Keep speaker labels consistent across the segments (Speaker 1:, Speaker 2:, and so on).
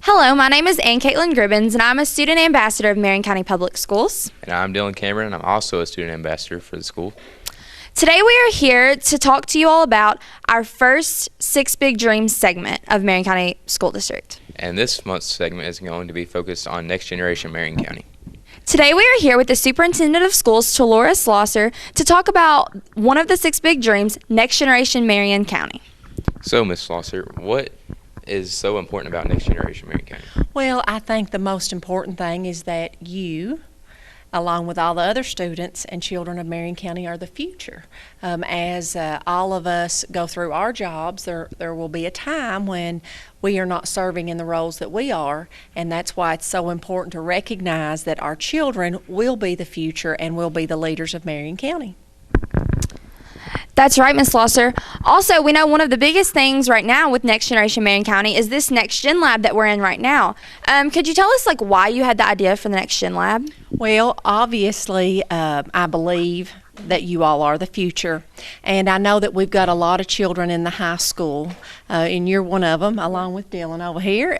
Speaker 1: Hello, my name is Ann Caitlin Gribbins, and I'm a student ambassador of Marion County Public Schools.
Speaker 2: And I'm Dylan Cameron, and I'm also a student ambassador for the school.
Speaker 1: Today we are here to talk to you all about our first Six Big Dreams segment of Marion County School District.
Speaker 2: And this month's segment is going to be focused on Next Generation Marion County.
Speaker 1: Today we are here with the Superintendent of Schools, Talora Slosser, to talk about one of the Six Big Dreams, Next Generation Marion County.
Speaker 2: So, Ms. Slosser, what is so important about Next Generation Marion County?
Speaker 3: Well, I think the most important thing is that you, along with all the other students and children of Marion County, are the future. As all of us go through our jobs, there will be a time when we are not serving in the roles that we are, and that's why it's so important to recognize that our children will be the future and will be the leaders of Marion County.
Speaker 1: That's right, Ms. Slosser. Also, we know one of the biggest things right now with Next Generation Marion County is this Next Gen Lab that we're in right now. Could you tell us why you had the idea for the Next Gen Lab?
Speaker 3: Well, obviously, I believe that you all are the future, and I know that we've got a lot of children in the high school, and you're one of them, along with Dylan over here.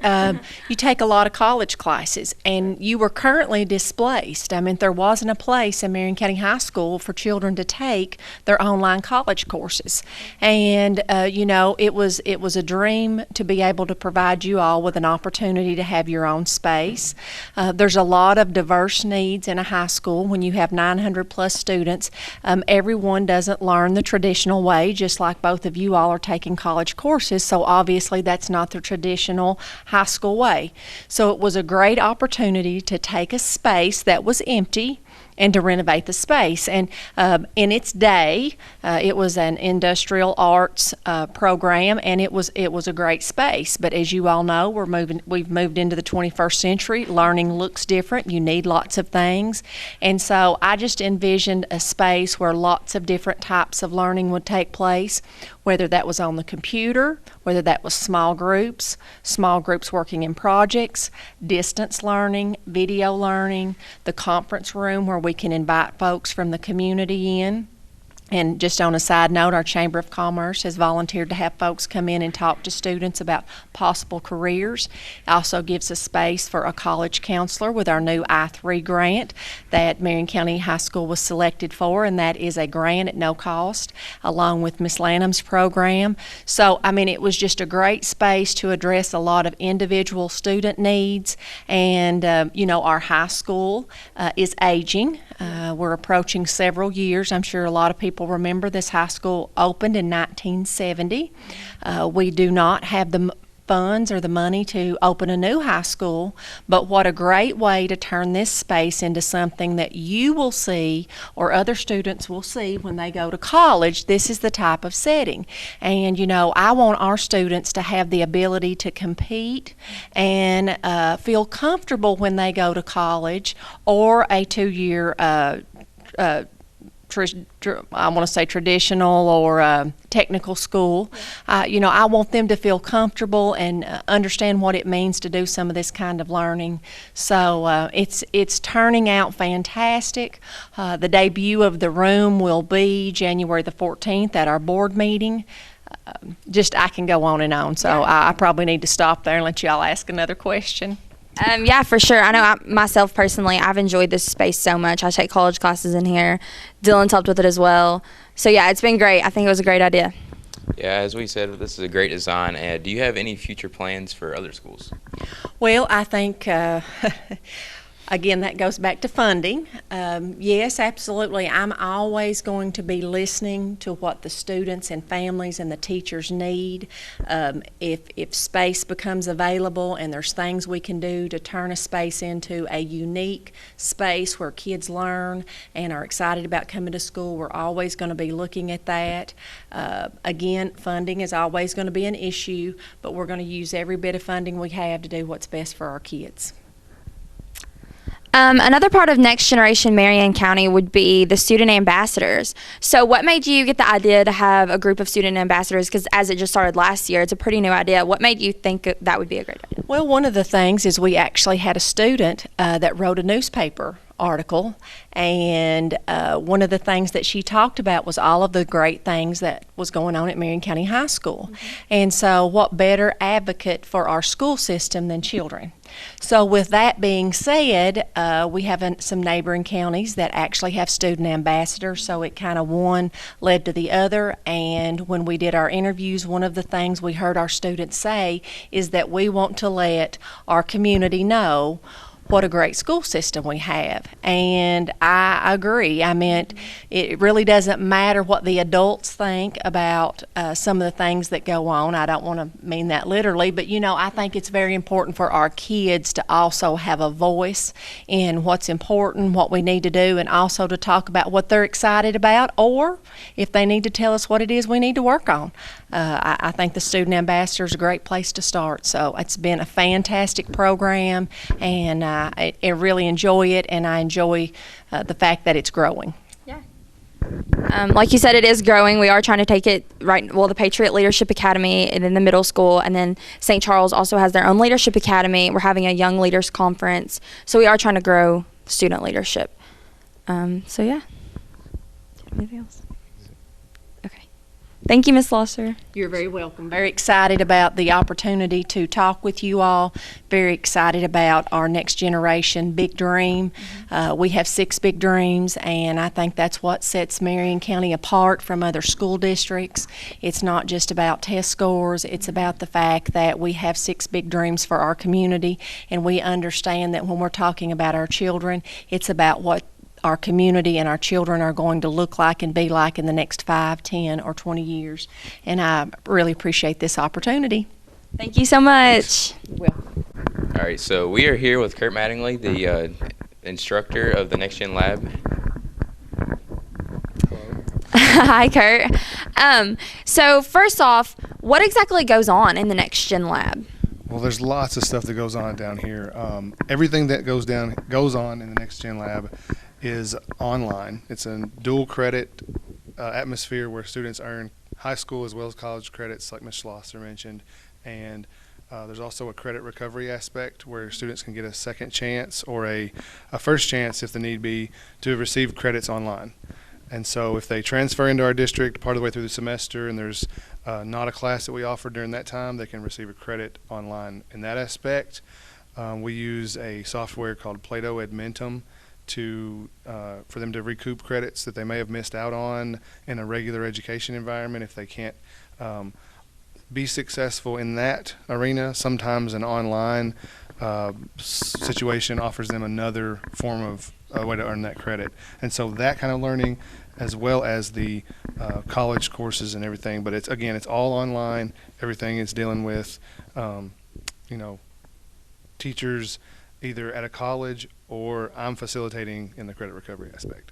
Speaker 3: You take a lot of college classes, and you were currently displaced. I mean, there wasn't a place in Marion County High School for children to take their online college courses, and it was a dream to be able to provide you all with an opportunity to have your own space. There's a lot of diverse needs in a high school when you have 900 plus students. Everyone doesn't learn the traditional way, just like both of you all are taking college courses, so obviously that's not the traditional high school way. So it was a great opportunity to take a space that was empty and to renovate the space. And in its day, it was an industrial arts program, and it was a great space. But as you all know, we've moved into the 21st century. Learning looks different. You need lots of things. And so I just envisioned a space where lots of different types of learning would take place, whether that was on the computer, whether that was small groups working in projects, distance learning, video learning, the conference room where we can invite folks from the community in. And just on a side note, our Chamber of Commerce has volunteered to have folks come in and talk to students about possible careers. It also gives a space for a college counselor with our new I-3 grant that Marion County High School was selected for, and that is a grant at no cost, along with Ms. Lanham's program. So, I mean, it was just a great space to address a lot of individual student needs. And, our high school is aging. We're approaching several years. I'm sure a lot of people remember this high school opened in 1970. We do not have the funds or the money to open a new high school, but what a great way to turn this space into something that you will see or other students will see when they go to college. This is the type of setting. And I want our students to have the ability to compete and feel comfortable when they go to college or a 2-year I want to say traditional or technical school. I want them to feel comfortable and understand what it means to do some of this kind of learning. So it's turning out fantastic. The debut of the room will be January the 14th at our board meeting. I can go on and on, so I probably need to stop there and let y'all ask another question.
Speaker 1: Yeah, for sure. I know myself personally, I've enjoyed this space so much. I take college classes in here. Dylan's helped with it as well. So yeah, it's been great. I think it was a great idea.
Speaker 2: Yeah, as we said, this is a great design. And do you have any future plans for other schools?
Speaker 3: Well, I think again, that goes back to funding. Yes, absolutely. I'm always going to be listening to what the students and families and the teachers need. If space becomes available and there's things we can do to turn a space into a unique space where kids learn and are excited about coming to school, we're always going to be looking at that. Again, funding is always going to be an issue, but we're going to use every bit of funding we have to do what's best for our kids.
Speaker 1: Another part of Next Generation Marion County would be the student ambassadors. So what made you get the idea to have a group of student ambassadors? Because as it just started last year, it's a pretty new idea. What made you think that would be a great idea?
Speaker 3: Well, one of the things is we actually had a student that wrote a newspaper article, and one of the things that she talked about was all of the great things that was going on at Marion County High School. And so what better advocate for our school system than children? So with that being said, we have some neighboring counties that actually have student ambassadors, so it kind of one led to the other. And when we did our interviews, one of the things we heard our students say is that we want to let our community know what a great school system we have. And I agree. I mean, it really doesn't matter what the adults think about some of the things that go on. I don't want to mean that literally, but I think it's very important for our kids to also have a voice in what's important, what we need to do, and also to talk about what they're excited about, or if they need to tell us what it is we need to work on. I think the Student Ambassador is a great place to start. So it's been a fantastic program, and I really enjoy it, and I enjoy the fact that it's growing.
Speaker 1: Like you said, it is growing. We are trying to take it the Patriot Leadership Academy and then the middle school, and then St. Charles also has their own leadership academy. We're having a young leaders conference, so we are trying to grow student leadership. So yeah. Anything else? Okay. Thank you, Ms. Losser.
Speaker 3: You're very welcome. Very excited about the opportunity to talk with you all. Very excited about our next generation big dream. We have 6 big dreams, and I think that's what sets Marion County apart from other school districts. It's not just about test scores. It's about the fact that we have 6 big dreams for our community, and we understand that when we're talking about our children, it's about what our community and our children are going to look like and be like in the next 5, 10, or 20 years. And I really appreciate this opportunity.
Speaker 1: Thank you so much.
Speaker 2: All right, so we are here with Kurt Mattingly, the instructor of the Next Gen Lab.
Speaker 1: Hi, Kurt. So first off, what exactly goes on in the Next Gen Lab?
Speaker 4: Well, there's lots of stuff that goes on down here. Everything that goes on in the Next Gen Lab is online. It's a dual credit atmosphere where students earn high school as well as college credits, like Ms. Schlosser mentioned, and there's also a credit recovery aspect where students can get a second chance or a first chance, if the need be, to receive credits online. And so if they transfer into our district part of the way through the semester and there's not a class that we offer during that time, they can receive a credit online. In that aspect, we use a software called Plato Edmentum for them to recoup credits that they may have missed out on in a regular education environment if they can't be successful in that arena. Sometimes an online situation offers them another form of way to earn that credit. And so that kind of learning, as well as the college courses and everything, but it's all online. Everything is dealing with teachers either at a college or I'm facilitating in the credit recovery aspect.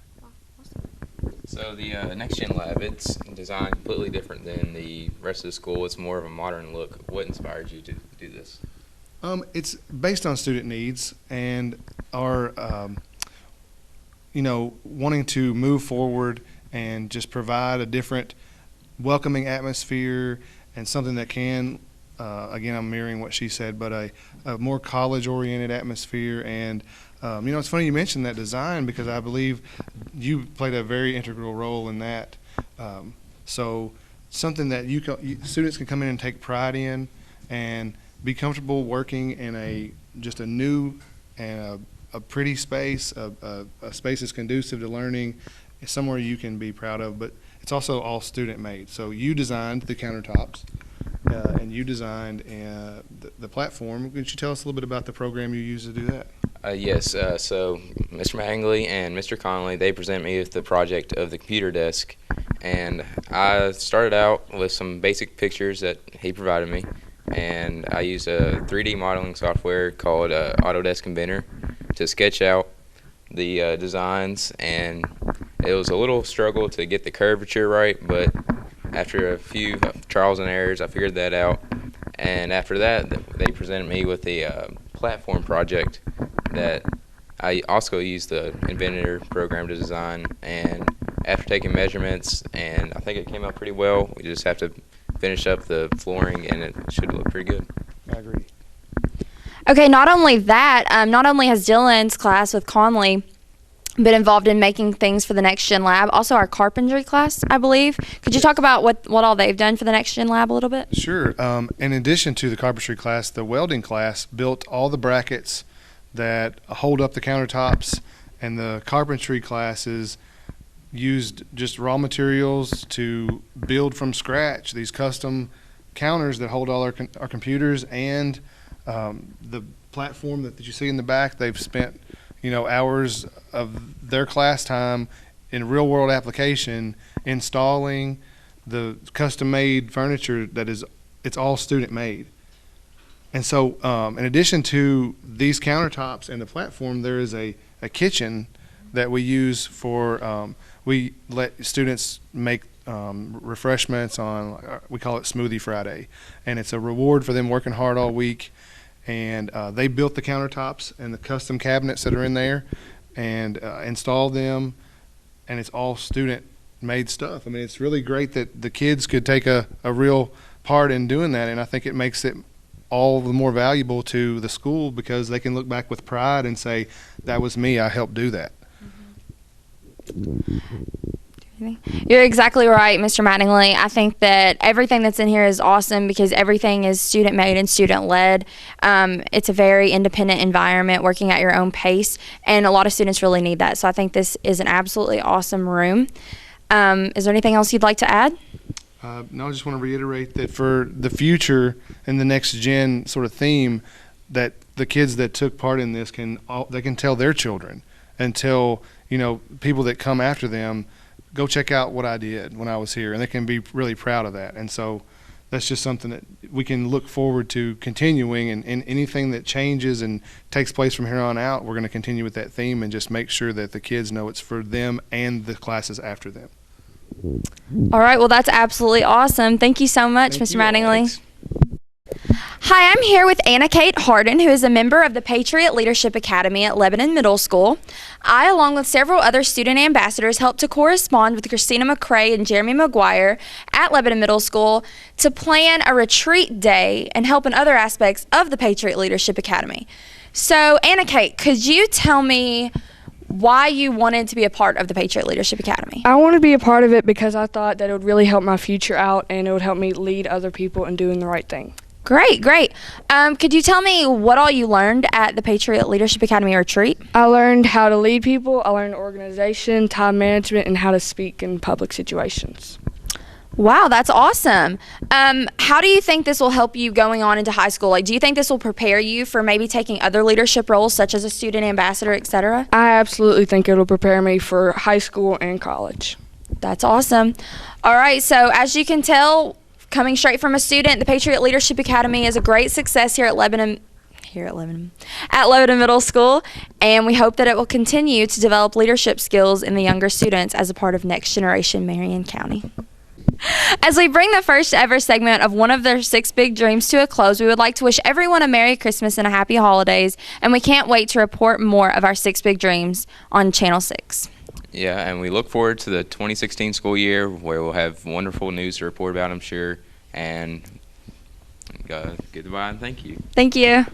Speaker 2: So the Next Gen Lab, it's designed completely different than the rest of the school. It's more of a modern look. What inspired you to do this?
Speaker 4: It's based on student needs and our wanting to move forward and just provide a different welcoming atmosphere and something that can, again, I'm mirroring what she said, but a more college-oriented atmosphere. And, it's funny you mentioned that design because I believe you played a very integral role in that. So something that students can come in and take pride in and be comfortable working in just a new and a pretty space, a space that's conducive to learning, somewhere you can be proud of, but it's also all student made. So you designed the countertops and you designed the platform. Could you tell us a little bit about the program you use to do that?
Speaker 2: Yes, so Mr. Mattingly and Mr. Connolly, they present me with the project of the computer desk, and I started out with some basic pictures that he provided me, and I used a 3D modeling software called Autodesk Inventor to sketch out the designs, and it was a little struggle to get the curvature right, but after a few trials and errors, I figured that out. And after that, they presented me with a platform project that I also used the Inventor program to design, and after taking measurements, and I think it came out pretty well. We just have to finish up the flooring, and it should look pretty good.
Speaker 4: I agree.
Speaker 1: Okay, not only that, not only has Dylan's class with Conley been involved in making things for the Next Gen Lab, also our carpentry class, I believe. Could you talk about what all they've done for the Next Gen Lab a little bit?
Speaker 4: Sure. In addition to the carpentry class, the welding class built all the brackets that hold up the countertops, and the carpentry classes used just raw materials to build from scratch these custom counters that hold all our computers, and the platform that you see in the back. They've spent hours of their class time in real world application installing the custom made furniture it's all student made. And so in addition to these countertops and the platform, there is a kitchen that we use for we let students make refreshments on, we call it Smoothie Friday, and it's a reward for them working hard all week. And they built the countertops and the custom cabinets that are in there, and installed them, and it's all student-made stuff. I mean, it's really great that the kids could take a real part in doing that, and I think it makes it all the more valuable to the school because they can look back with pride and say, that was me, I helped do that.
Speaker 1: You're exactly right, Mr. Mattingly. I think that everything that's in here is awesome because everything is student-made and student-led. It's a very independent environment, working at your own pace, and a lot of students really need that. So I think this is an absolutely awesome room. Is there anything else you'd like to add?
Speaker 4: No, I just want to reiterate that for the future and the next gen sort of theme, that the kids that took part in this can tell their children and tell people that come after them, go check out what I did when I was here, and they can be really proud of that. And so that's just something that we can look forward to continuing, and anything that changes and takes place from here on out, we're going to continue with that theme and just make sure that the kids know it's for them and the classes after them.
Speaker 1: All right, well, that's absolutely awesome. Thank you so much, Mr. Mattingly.
Speaker 4: Thanks.
Speaker 1: Hi, I'm here with Anna Kate Harden, who is a member of the Patriot Leadership Academy at Lebanon Middle School. I, along with several other student ambassadors, helped to correspond with Christina McCrae and Jeremy McGuire at Lebanon Middle School to plan a retreat day and help in other aspects of the Patriot Leadership Academy. So, Anna Kate, could you tell me why you wanted to be a part of the Patriot Leadership Academy?
Speaker 5: I wanted to be a part of it because I thought that it would really help my future out, and it would help me lead other people in doing the right thing.
Speaker 1: Great. Could you tell me what all you learned at the Patriot Leadership Academy retreat?
Speaker 5: I learned how to lead people, I learned organization, time management, and how to speak in public situations.
Speaker 1: Wow, that's awesome. How do you think this will help you going on into high school? Like, do you think this will prepare you for maybe taking other leadership roles, such as a student ambassador, etc.?
Speaker 5: I absolutely think it'll prepare me for high school and college.
Speaker 1: That's awesome. All right, so as you can tell, coming straight from a student, the Patriot Leadership Academy is a great success at Lebanon Middle School, and we hope that it will continue to develop leadership skills in the younger students as a part of Next Generation Marion County. As we bring the first ever segment of one of their 6 big dreams to a close, we would like to wish everyone a Merry Christmas and a Happy Holidays, and we can't wait to report more of our 6 big dreams on Channel 6.
Speaker 2: Yeah, and we look forward to the 2016 school year where we'll have wonderful news to report about, I'm sure. And goodbye and thank you.
Speaker 1: Thank you.